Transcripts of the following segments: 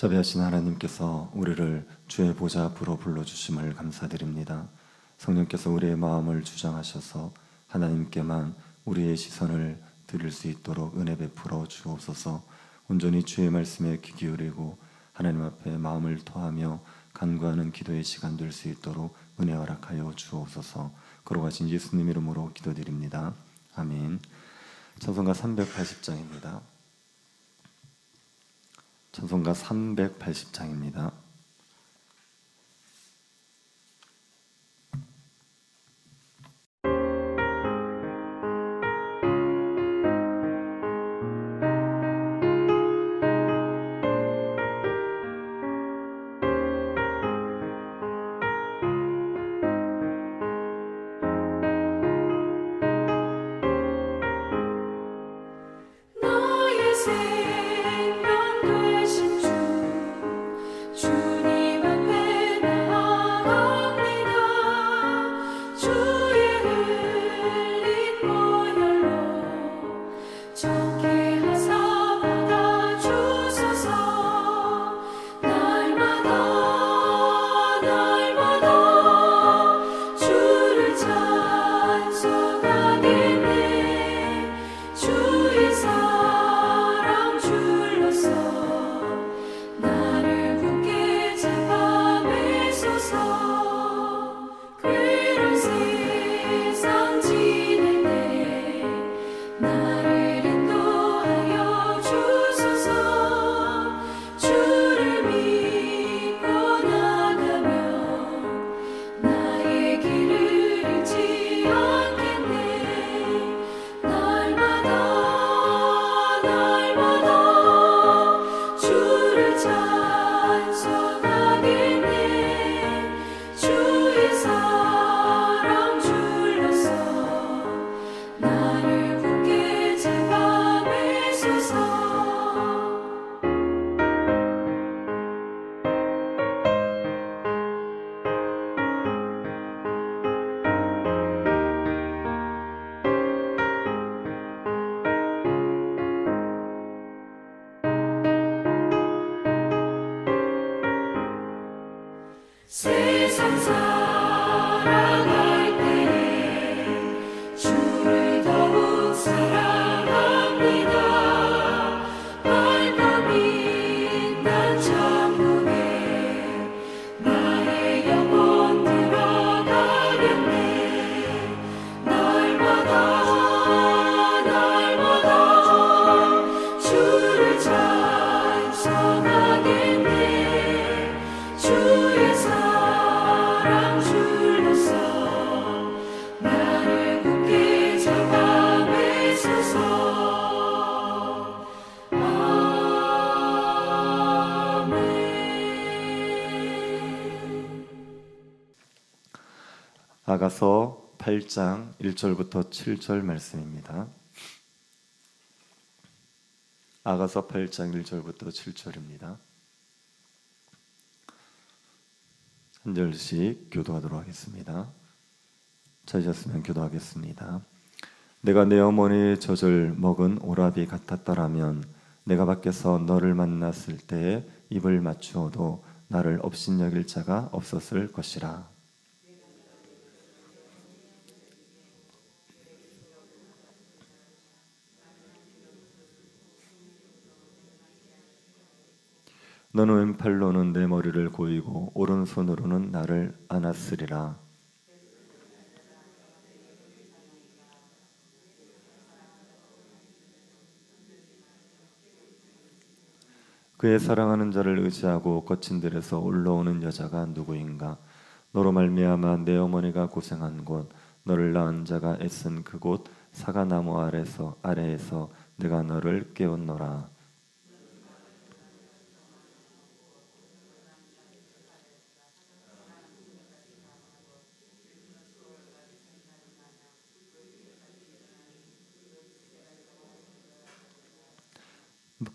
자비하신 하나님께서 우리를 주의 보좌 앞으로 불러주심을 감사드립니다. 성령께서 우리의 마음을 주장하셔서 하나님께만 우리의 시선을 드릴 수 있도록 은혜 베풀어 주옵소서. 온전히 주의 말씀에 귀 기울이고 하나님 앞에 마음을 토하며 간구하는 기도의 시간 될 수 있도록 은혜 허락하여 주옵소서. 거룩하신 예수님 이름으로 기도드립니다. 아멘. 찬송가 380장입니다. 찬송가 380장입니다. 세상 살아갈 때 주를 더욱 사랑합니다. 발걸음 난 천국에 나의 영혼 들어가겠네. 날마다 주를 찬송하겠네. 주의 사랑 줄로서 나를 굳게 잡아 매소서. 아멘. 아가서 8장 1절부터 7절 말씀입니다. 아가서 8장 1절부터 7절입니다. 한 절씩 교도하도록 하겠습니다. 찾으셨으면 교도하겠습니다. 내가 내 어머니의 젖을 먹은 오라비 같았더라면 내가 밖에서 너를 만났을 때에 입을 맞추어도 나를 업신여길 자가 없었을 것이라. 너는 왼팔로는 내 머리를 고이고 오른손으로는 나를 안았으리라. 그의 사랑하는 자를 의지하고 거친 들에서 올라오는 여자가 누구인가? 너로 말미암아 내 어머니가 고생한 곳, 너를 낳은 자가 애쓴 그곳 사과나무 아래에서 내가 너를 깨웠노라.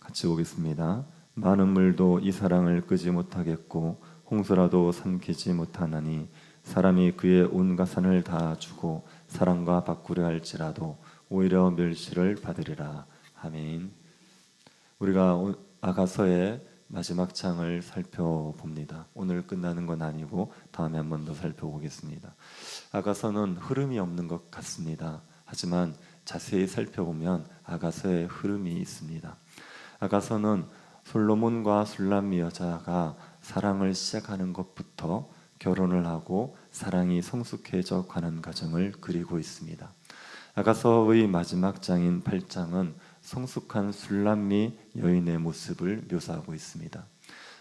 같이 보겠습니다. 많은 물도 이 사랑을 끄지 못하겠고 홍수라도 삼키지 못하나니 사람이 그의 온 가산을 다 주고 사랑과 바꾸려 할지라도 오히려 멸시를 받으리라. 아멘. 우리가 아가서의 마지막 장을 살펴봅니다. 오늘 끝나는 건 아니고 다음에 한 번 더 살펴보겠습니다. 아가서는 흐름이 없는 것 같습니다. 하지만 자세히 살펴보면 아가서의 흐름이 있습니다. 아가서는 솔로몬과 술람미 여자가 사랑을 시작하는 것부터 결혼을 하고 사랑이 성숙해져 가는 과정을 그리고 있습니다. 아가서의 마지막 장인 8장은 성숙한 술람미 여인의 모습을 묘사하고 있습니다.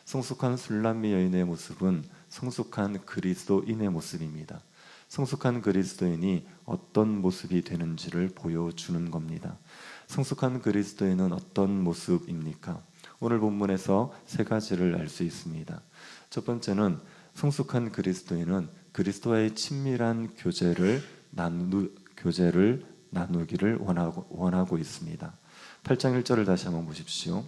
성숙한 술람미 여인의 모습은 성숙한 그리스도인의 모습입니다. 성숙한 그리스도인이 어떤 모습이 되는지를 보여주는 겁니다. 성숙한 그리스도인은 어떤 모습입니까? 오늘 본문에서 세 가지를 알 수 있습니다. 첫 번째는 성숙한 그리스도인은 그리스도와의 친밀한 교제를 나누기를 원하고 있습니다. 8장 1절을 다시 한번 보십시오.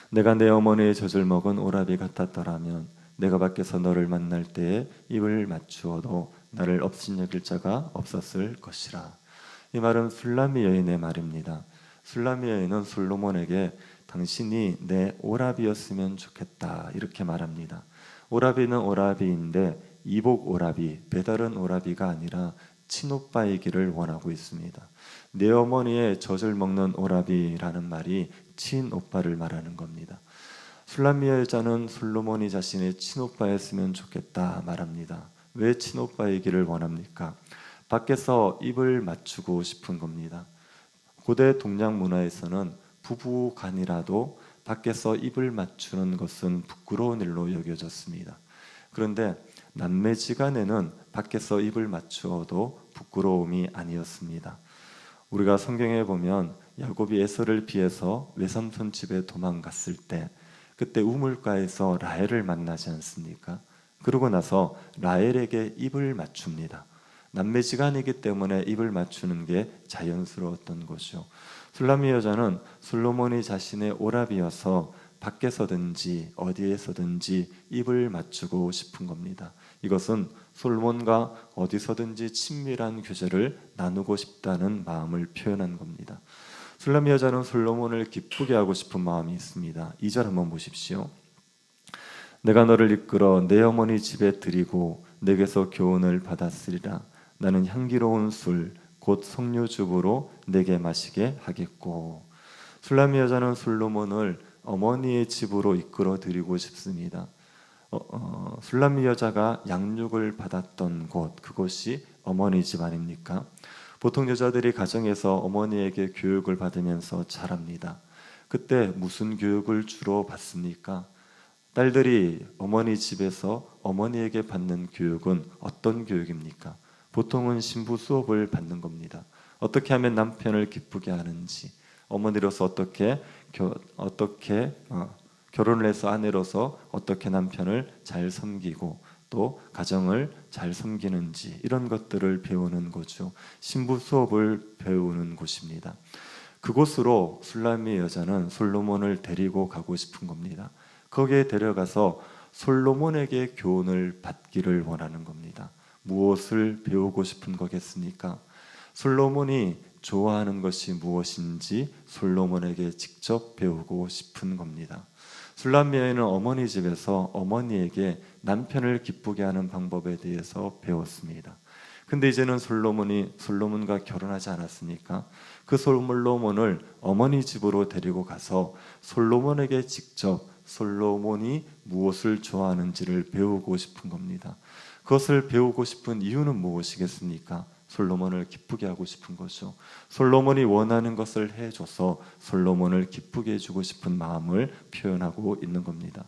내가 내 어머니의 젖을 먹은 오라비 같았더라면 내가 밖에서 너를 만날 때에 입을 맞추어도 나를 업신 여길 자가 없었을 것이라. 이 말은 술람미 여인의 말입니다. 술람미 여인은 솔로몬에게 당신이 내 오라비였으면 좋겠다 이렇게 말합니다. 오라비는 오라비인데 이복 오라비, 배다른 오라비가 아니라 친오빠이기를 원하고 있습니다. 내 어머니의 젖을 먹는 오라비라는 말이 친오빠를 말하는 겁니다. 술람미 여자는 솔로몬이 자신의 친오빠였으면 좋겠다 말합니다. 왜 친오빠이기를 원합니까? 밖에서 입을 맞추고 싶은 겁니다. 고대 동양 문화에서는 부부간이라도 밖에서 입을 맞추는 것은 부끄러운 일로 여겨졌습니다. 그런데 남매지간에는 밖에서 입을 맞추어도 부끄러움이 아니었습니다. 우리가 성경에 보면 야곱이 에서를 피해서 외삼촌 집에 도망갔을 때 그때 우물가에서 라헬을 만나지 않습니까? 그러고 나서 라헬에게 입을 맞춥니다. 남매지간이기 때문에 입을 맞추는 게 자연스러웠던 것이죠. 술람미 여자는 솔로몬이 자신의 오라비여서 밖에서든지 어디에서든지 입을 맞추고 싶은 겁니다. 이것은 솔로몬과 어디서든지 친밀한 교제를 나누고 싶다는 마음을 표현한 겁니다. 술람미 여자는 솔로몬을 기쁘게 하고 싶은 마음이 있습니다. 2절 한번 보십시오. 내가 너를 이끌어 내 어머니 집에 들이고 내게서 교훈을 받았으리라. 나는 향기로운 술 곧 석류즙으로 내게 마시게 하겠고. 술람미 여자는 솔로몬을 어머니의 집으로 이끌어 드리고 싶습니다. 술람미 여자가 양육을 받았던 곳, 그곳이 어머니 집 아닙니까? 보통 여자들이 가정에서 어머니에게 교육을 받으면서 자랍니다. 그때 무슨 교육을 주로 받습니까? 딸들이 어머니 집에서 어머니에게 받는 교육은 어떤 교육입니까? 보통은 신부 수업을 받는 겁니다. 어떻게 하면 남편을 기쁘게 하는지, 어머니로서 어떻게 결혼을 해서 아내로서 어떻게 남편을 잘 섬기고 또 가정을 잘 섬기는지 이런 것들을 배우는 거죠. 신부 수업을 배우는 곳입니다. 그곳으로 술람미 여자는 솔로몬을 데리고 가고 싶은 겁니다. 거기에 데려가서 솔로몬에게 교훈을 받기를 원하는 겁니다. 무엇을 배우고 싶은 거겠습니까? 솔로몬이 좋아하는 것이 무엇인지 솔로몬에게 직접 배우고 싶은 겁니다. 술람미 여인은 어머니 집에서 어머니에게 남편을 기쁘게 하는 방법에 대해서 배웠습니다. 근데 이제는 솔로몬과 결혼하지 않았습니까? 그 솔로몬을 어머니 집으로 데리고 가서 솔로몬에게 직접 솔로몬이 무엇을 좋아하는지를 배우고 싶은 겁니다. 그것을 배우고 싶은 이유는 무엇이겠습니까? 솔로몬을 기쁘게 하고 싶은 거죠. 솔로몬이 원하는 것을 해줘서 솔로몬을 기쁘게 해주고 싶은 마음을 표현하고 있는 겁니다.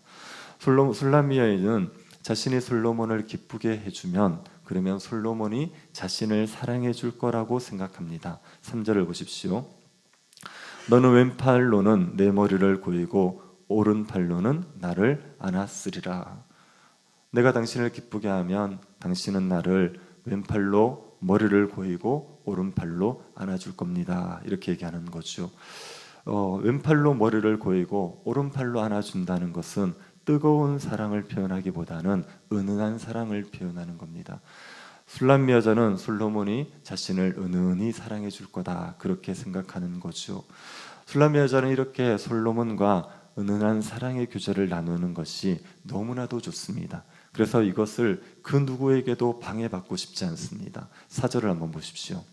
술람미 여인은 자신이 솔로몬을 기쁘게 해주면 그러면 솔로몬이 자신을 사랑해 줄 거라고 생각합니다. 3절을 보십시오. 너는 왼팔로는 내 머리를 고이고 오른팔로는 나를 안았으리라. 내가 당신을 기쁘게 하면 당신은 나를 왼팔로 머리를 고이고 오른팔로 안아줄 겁니다. 이렇게 얘기하는 거죠. 왼팔로 머리를 고이고 오른팔로 안아준다는 것은 뜨거운 사랑을 표현하기보다는 은은한 사랑을 표현하는 겁니다. 술람미 여자는 솔로몬이 자신을 은은히 사랑해 줄 거다 그렇게 생각하는 거죠. 술람미 여자는 이렇게 솔로몬과 은은한 사랑의 교제를 나누는 것이 너무나도 좋습니다. 그래서 이것을 그 누구에게도 방해받고 싶지 않습니다. 4절을 한번 보십시오.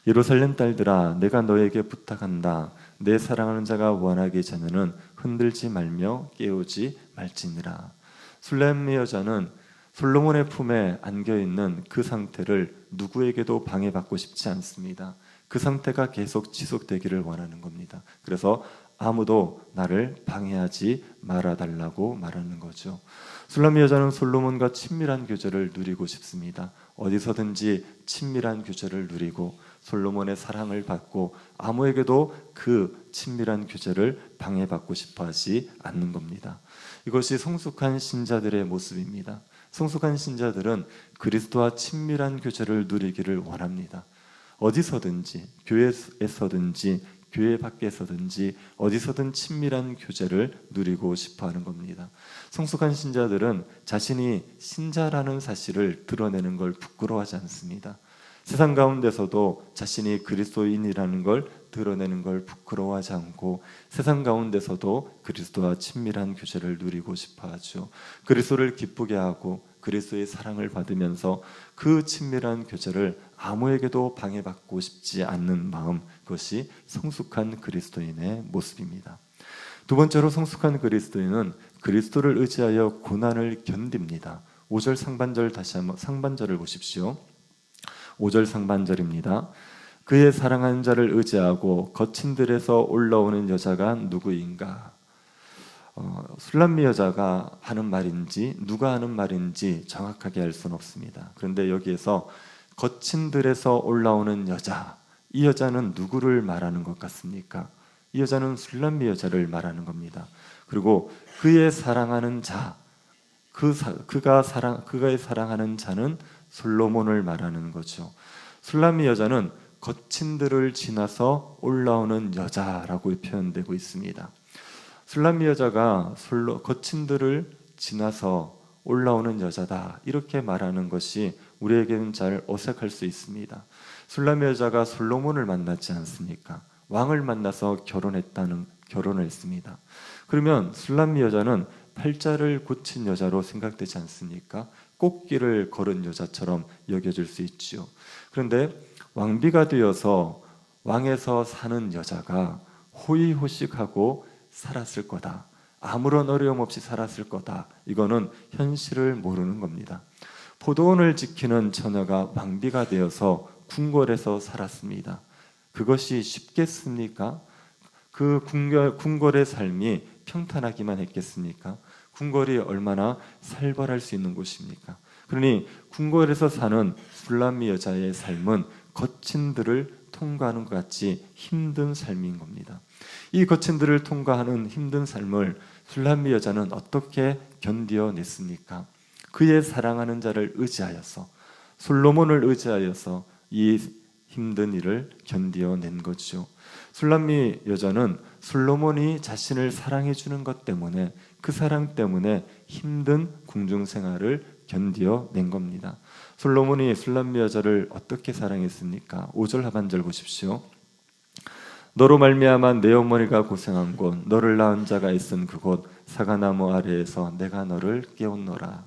예루살렘 딸들아 내가 너에게 부탁한다. 내 사랑하는 자가 원하기 전에는 흔들지 말며 깨우지 말지니라. 술렘의 여자는 솔로몬의 품에 안겨있는 그 상태를 누구에게도 방해받고 싶지 않습니다. 그 상태가 계속 지속되기를 원하는 겁니다. 그래서 아무도 나를 방해하지 말아달라고 말하는 거죠. 술람의 여자는 솔로몬과 친밀한 교제를 누리고 싶습니다. 어디서든지 친밀한 교제를 누리고 솔로몬의 사랑을 받고 아무에게도 그 친밀한 교제를 방해받고 싶어하지 않는 겁니다. 이것이 성숙한 신자들의 모습입니다. 성숙한 신자들은 그리스도와 친밀한 교제를 누리기를 원합니다. 어디서든지 교회에서든지 교회 밖에서든지 어디서든 친밀한 교제를 누리고 싶어하는 겁니다. 성숙한 신자들은 자신이 신자라는 사실을 드러내는 걸 부끄러워하지 않습니다. 세상 가운데서도 자신이 그리스도인이라는 걸 드러내는 걸 부끄러워하지 않고 세상 가운데서도 그리스도와 친밀한 교제를 누리고 싶어하죠. 그리스도를 기쁘게 하고 그리스도의 사랑을 받으면서 그 친밀한 교제를 아무에게도 방해받고 싶지 않는 마음, 그것이 성숙한 그리스도인의 모습입니다. 두 번째로 성숙한 그리스도인은 그리스도를 의지하여 고난을 견딥니다. 5절 상반절 다시 한번 상반절을 보십시오. 5절 상반절입니다. 그의 사랑하는 자를 의지하고 거친 들에서 올라오는 여자가 누구인가? 술람미 여자가 하는 말인지 누가 하는 말인지 정확하게 알 수는 없습니다. 그런데 여기에서 거친 들에서 올라오는 여자, 이 여자는 누구를 말하는 것 같습니까? 이 여자는 술람미 여자를 말하는 겁니다. 그리고 그의 사랑하는 자, 그가 사랑하는 자는 솔로몬을 말하는 거죠. 술람미 여자는 거친 들을 지나서 올라오는 여자라고 표현되고 있습니다. 술람미 여자가 거친 들을 지나서 올라오는 여자다, 이렇게 말하는 것이 우리에게는 잘 어색할 수 있습니다. 술람미 여자가 솔로몬을 만났지 않습니까? 왕을 만나서 결혼했습니다. 그러면 술람미 여자는 팔자를 고친 여자로 생각되지 않습니까? 꽃길을 걸은 여자처럼 여겨질 수 있지요. 그런데 왕비가 되어서 왕에서 사는 여자가 호의호식하고 살았을 거다, 아무런 어려움 없이 살았을 거다, 이거는 현실을 모르는 겁니다. 포도원을 지키는 처녀가 왕비가 되어서 궁궐에서 살았습니다. 그것이 쉽겠습니까? 그 궁궐의 삶이 평탄하기만 했겠습니까? 궁궐이 얼마나 살벌할 수 있는 곳입니까? 그러니 궁궐에서 사는 술람미 여자의 삶은 거친 들을 통과하는 것 같이 힘든 삶인 겁니다. 이 거친 들을 통과하는 힘든 삶을 술람미 여자는 어떻게 견뎌냈습니까? 그의 사랑하는 자를 의지하여서, 솔로몬을 의지하여서 이 힘든 일을 견뎌낸 거죠. 술람미 여자는 솔로몬이 자신을 사랑해 주는 것 때문에, 그 사랑 때문에 힘든 궁중 생활을 견뎌낸 겁니다. 솔로몬이 술람미 여자를 어떻게 사랑했습니까? 5절 하반절 보십시오. 너로 말미암아 내 어머니가 고생한 곳, 너를 낳은 자가 있은 그곳 사과나무 아래에서 내가 너를 깨웠노라.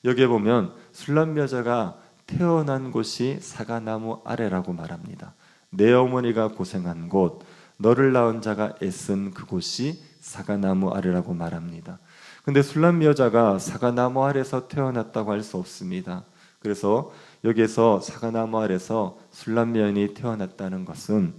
여기에 보면 술람미 여자가 태어난 곳이 사과나무 아래라고 말합니다. 내 어머니가 고생한 곳, 너를 낳은 자가 애쓴 그곳이 사과나무 아래라고 말합니다. 근데 술람미 여자가 사과나무 아래에서 태어났다고 할 수 없습니다. 그래서 여기에서 사과나무 아래에서 술람미 여인이 태어났다는 것은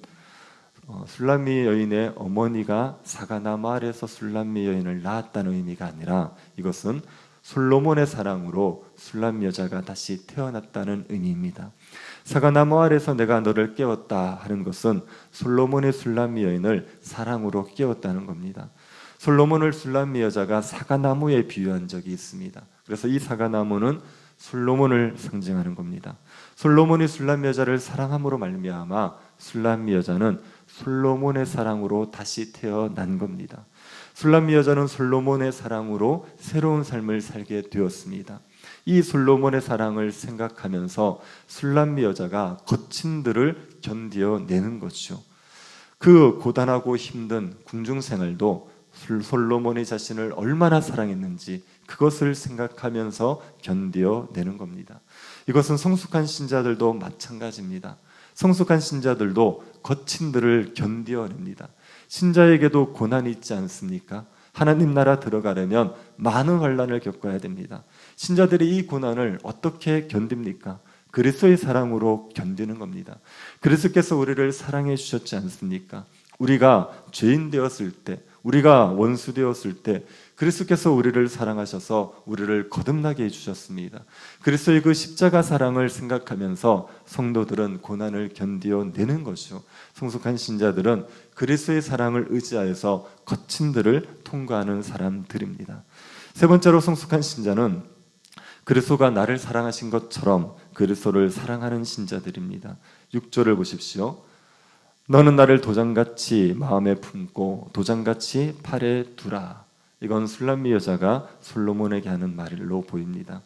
술람미 여인의 어머니가 사과나무 아래에서 술람미 여인을 낳았다는 의미가 아니라, 이것은 솔로몬의 사랑으로 술람미 여자가 다시 태어났다는 의미입니다. 사과나무 아래에서 내가 너를 깨웠다 하는 것은 솔로몬의 술람미 여인을 사랑으로 깨웠다는 겁니다. 솔로몬을 술람미 여자가 사과나무에 비유한 적이 있습니다. 그래서 이 사과나무는 솔로몬을 상징하는 겁니다. 솔로몬이 술람미 여자를 사랑함으로 말미암아 술람미 여자는 솔로몬의 사랑으로 다시 태어난 겁니다. 술람미 여자는 솔로몬의 사랑으로 새로운 삶을 살게 되었습니다. 이 솔로몬의 사랑을 생각하면서 술람미 여자가 거친 들을 견뎌내는 것이죠. 그 고단하고 힘든 궁중 생활도 솔로몬이 자신을 얼마나 사랑했는지 그것을 생각하면서 견뎌내는 겁니다. 이것은 성숙한 신자들도 마찬가지입니다. 성숙한 신자들도 거친들을 견뎌냅니다. 신자에게도 고난이 있지 않습니까? 하나님 나라 들어가려면 많은 환난을 겪어야 됩니다. 신자들이 이 고난을 어떻게 견딥니까? 그리스도의 사랑으로 견디는 겁니다. 그리스도께서 우리를 사랑해 주셨지 않습니까? 우리가 죄인 되었을 때, 우리가 원수 되었을 때 그리스도께서 우리를 사랑하셔서 우리를 거듭나게 해주셨습니다. 그리스도의 그 십자가 사랑을 생각하면서 성도들은 고난을 견뎌내는 것이요, 성숙한 신자들은 그리스도의 사랑을 의지하여서 거친들을 통과하는 사람들입니다. 세 번째로 성숙한 신자는 그리스도가 나를 사랑하신 것처럼 그리스도를 사랑하는 신자들입니다. 6절을 보십시오. 너는 나를 도장같이 마음에 품고 도장같이 팔에 두라. 이건 술람미 여자가 솔로몬에게 하는 말로 보입니다.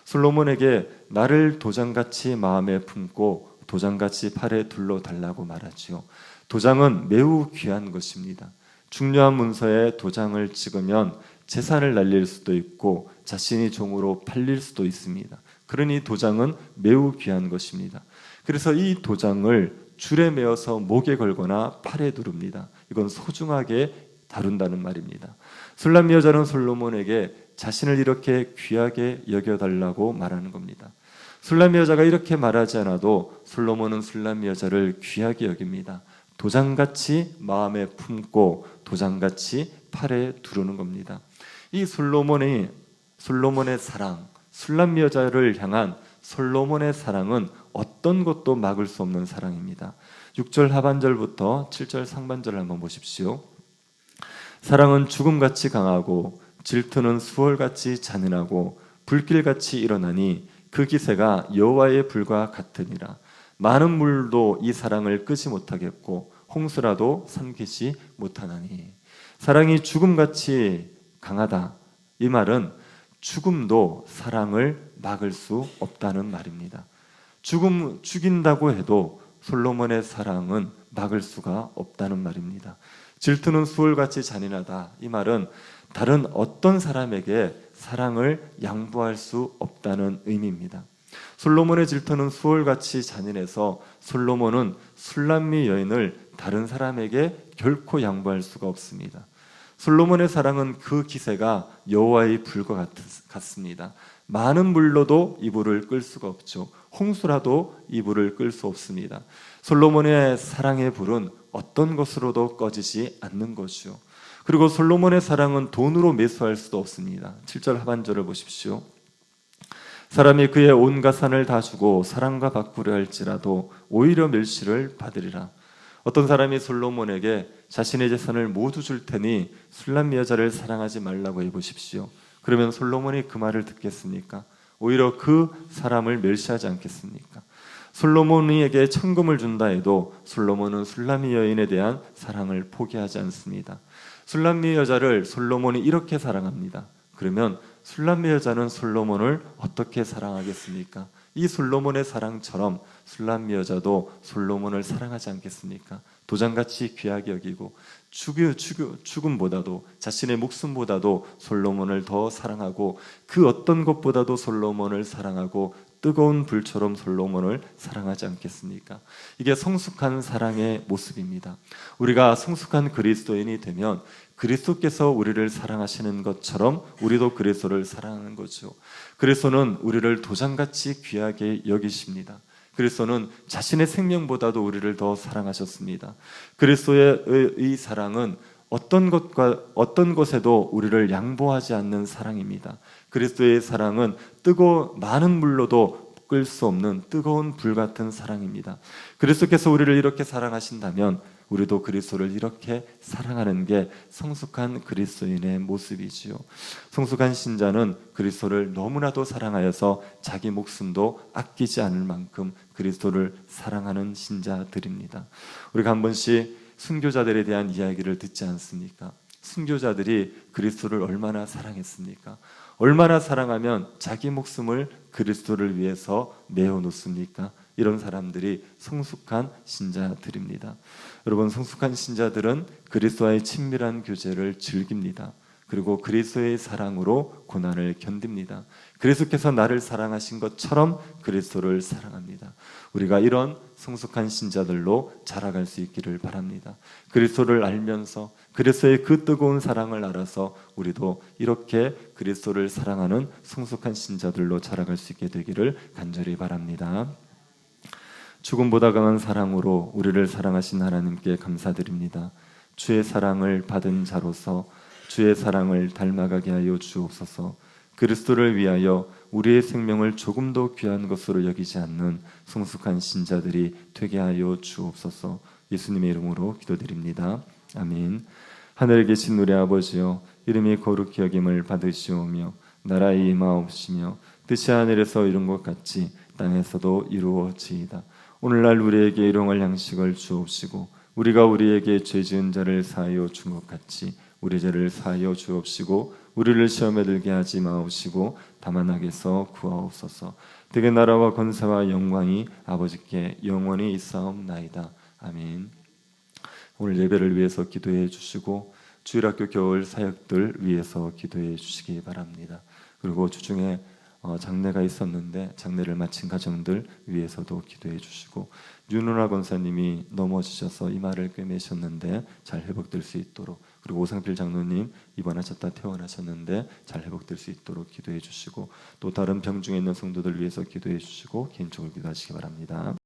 솔로몬에게 나를 도장같이 마음에 품고 도장같이 팔에 둘러 달라고 말하지요. 도장은 매우 귀한 것입니다. 중요한 문서에 도장을 찍으면 재산을 날릴 수도 있고 자신이 종으로 팔릴 수도 있습니다. 그러니 도장은 매우 귀한 것입니다. 그래서 이 도장을 줄에 매어서 목에 걸거나 팔에 두릅니다. 이건 소중하게 다룬다는 말입니다. 술람미 여자는 솔로몬에게 자신을 이렇게 귀하게 여겨달라고 말하는 겁니다. 술람미 여자가 이렇게 말하지 않아도 솔로몬은 술람미 여자를 귀하게 여깁니다. 도장같이 마음에 품고 도장같이 팔에 두르는 겁니다. 이 솔로몬의 사랑, 술람미 여자를 향한 솔로몬의 사랑은 어떤 것도 막을 수 없는 사랑입니다. 6절 하반절부터 7절 상반절을 한번 보십시오. 사랑은 죽음같이 강하고 질투는 수월같이 잔인하고 불길같이 일어나니 그 기세가 여호와의 불과 같으니라. 많은 물도 이 사랑을 끄지 못하겠고 홍수라도 삼키지 못하나니. 사랑이 죽음같이 강하다. 이 말은 죽음도 사랑을 막을 수 없다는 말입니다. 죽인다고 해도 솔로몬의 사랑은 막을 수가 없다는 말입니다. 질투는 수월같이 잔인하다. 이 말은 다른 어떤 사람에게 사랑을 양보할 수 없다는 의미입니다. 솔로몬의 질투는 수월같이 잔인해서 솔로몬은 술람미 여인을 다른 사람에게 결코 양보할 수가 없습니다. 솔로몬의 사랑은 그 기세가 여호와의 불과 같습니다. 많은 물로도 이 불을 끌 수가 없죠. 홍수라도 이 불을 끌 수 없습니다. 솔로몬의 사랑의 불은 어떤 것으로도 꺼지지 않는 것이요. 그리고 솔로몬의 사랑은 돈으로 매수할 수도 없습니다. 7절 하반절을 보십시오. 사람이 그의 온갖 산을 다 주고 사랑과 바꾸려 할지라도 오히려 멸시를 받으리라. 어떤 사람이 솔로몬에게 자신의 재산을 모두 줄 테니 술람미 여자를 사랑하지 말라고 해보십시오. 그러면 솔로몬이 그 말을 듣겠습니까? 오히려 그 사람을 멸시하지 않겠습니까? 솔로몬에게 천금을 준다 해도 솔로몬은 술람미 여인에 대한 사랑을 포기하지 않습니다. 술람미 여자를 솔로몬이 이렇게 사랑합니다. 그러면 술람미 여자는 솔로몬을 어떻게 사랑하겠습니까? 이 솔로몬의 사랑처럼 술람미 여자도 솔로몬을 사랑하지 않겠습니까? 도장같이 귀하게 여기고 죽음보다도 자신의 목숨보다도 솔로몬을 더 사랑하고 그 어떤 것보다도 솔로몬을 사랑하고 뜨거운 불처럼 솔로몬을 사랑하지 않겠습니까? 이게 성숙한 사랑의 모습입니다. 우리가 성숙한 그리스도인이 되면 그리스도께서 우리를 사랑하시는 것처럼 우리도 그리스도를 사랑하는 거죠. 그리스도는 우리를 도장같이 귀하게 여기십니다. 그리스도는 자신의 생명보다도 우리를 더 사랑하셨습니다. 그리스도의 이 사랑은 어떤 것에도 우리를 양보하지 않는 사랑입니다. 그리스도의 사랑은 많은 물로도 끌 수 없는 뜨거운 불 같은 사랑입니다. 그리스도께서 우리를 이렇게 사랑하신다면 우리도 그리스도를 이렇게 사랑하는 게 성숙한 그리스도인의 모습이지요. 성숙한 신자는 그리스도를 너무나도 사랑하여서 자기 목숨도 아끼지 않을 만큼 그리스도를 사랑하는 신자들입니다. 우리가 한 번씩 순교자들에 대한 이야기를 듣지 않습니까? 순교자들이 그리스도를 얼마나 사랑했습니까? 얼마나 사랑하면 자기 목숨을 그리스도를 위해서 내어놓습니까? 이런 사람들이 성숙한 신자들입니다. 여러분, 성숙한 신자들은 그리스도와의 친밀한 교제를 즐깁니다. 그리고 그리스도의 사랑으로 고난을 견딥니다. 그리스도께서 나를 사랑하신 것처럼 그리스도를 사랑합니다. 우리가 이런 성숙한 신자들로 자라갈 수 있기를 바랍니다. 그리스도를 알면서 그리스도의 그 뜨거운 사랑을 알아서 우리도 이렇게 그리스도를 사랑하는 성숙한 신자들로 자라갈 수 있게 되기를 간절히 바랍니다. 죽음보다 강한 사랑으로 우리를 사랑하신 하나님께 감사드립니다. 주의 사랑을 받은 자로서 주의 사랑을 닮아가게 하여 주옵소서. 그리스도를 위하여 우리의 생명을 조금도 귀한 것으로 여기지 않는 성숙한 신자들이 되게 하여 주옵소서. 예수님의 이름으로 기도드립니다. 아멘. 하늘에 계신 우리 아버지여, 이름이 거룩히 여김을 받으시오며 나라의 임하옵시며 뜻이 하늘에서 이룬 것 같이 땅에서도 이루어지이다. 오늘날 우리에게 일용할 양식을 주옵시고 우리가 우리에게 죄 지은 자를 사하여 준 것 같이 우리 죄를 사하여 주옵시고 우리를 시험에 들게 하지 마옵시고 다만 악에서 구하옵소서. 되게 나라와 권세와 영광이 아버지께 영원히 있사옵나이다. 아멘. 오늘 예배를 위해서 기도해 주시고 주일학교 겨울 사역들 위해서 기도해 주시기 바랍니다. 그리고 주중에 장례가 있었는데 장례를 마친 가정들 위해서도 기도해 주시고, 윤은아 권사님이 넘어지셔서 이마를 꿰매셨는데 잘 회복될 수 있도록, 그리고 오상필 장로님 입원하셨다 퇴원하셨는데 잘 회복될 수 있도록 기도해 주시고, 또 다른 병 중에 있는 성도들 위해서 기도해 주시고 개인적으로 기도하시기 바랍니다.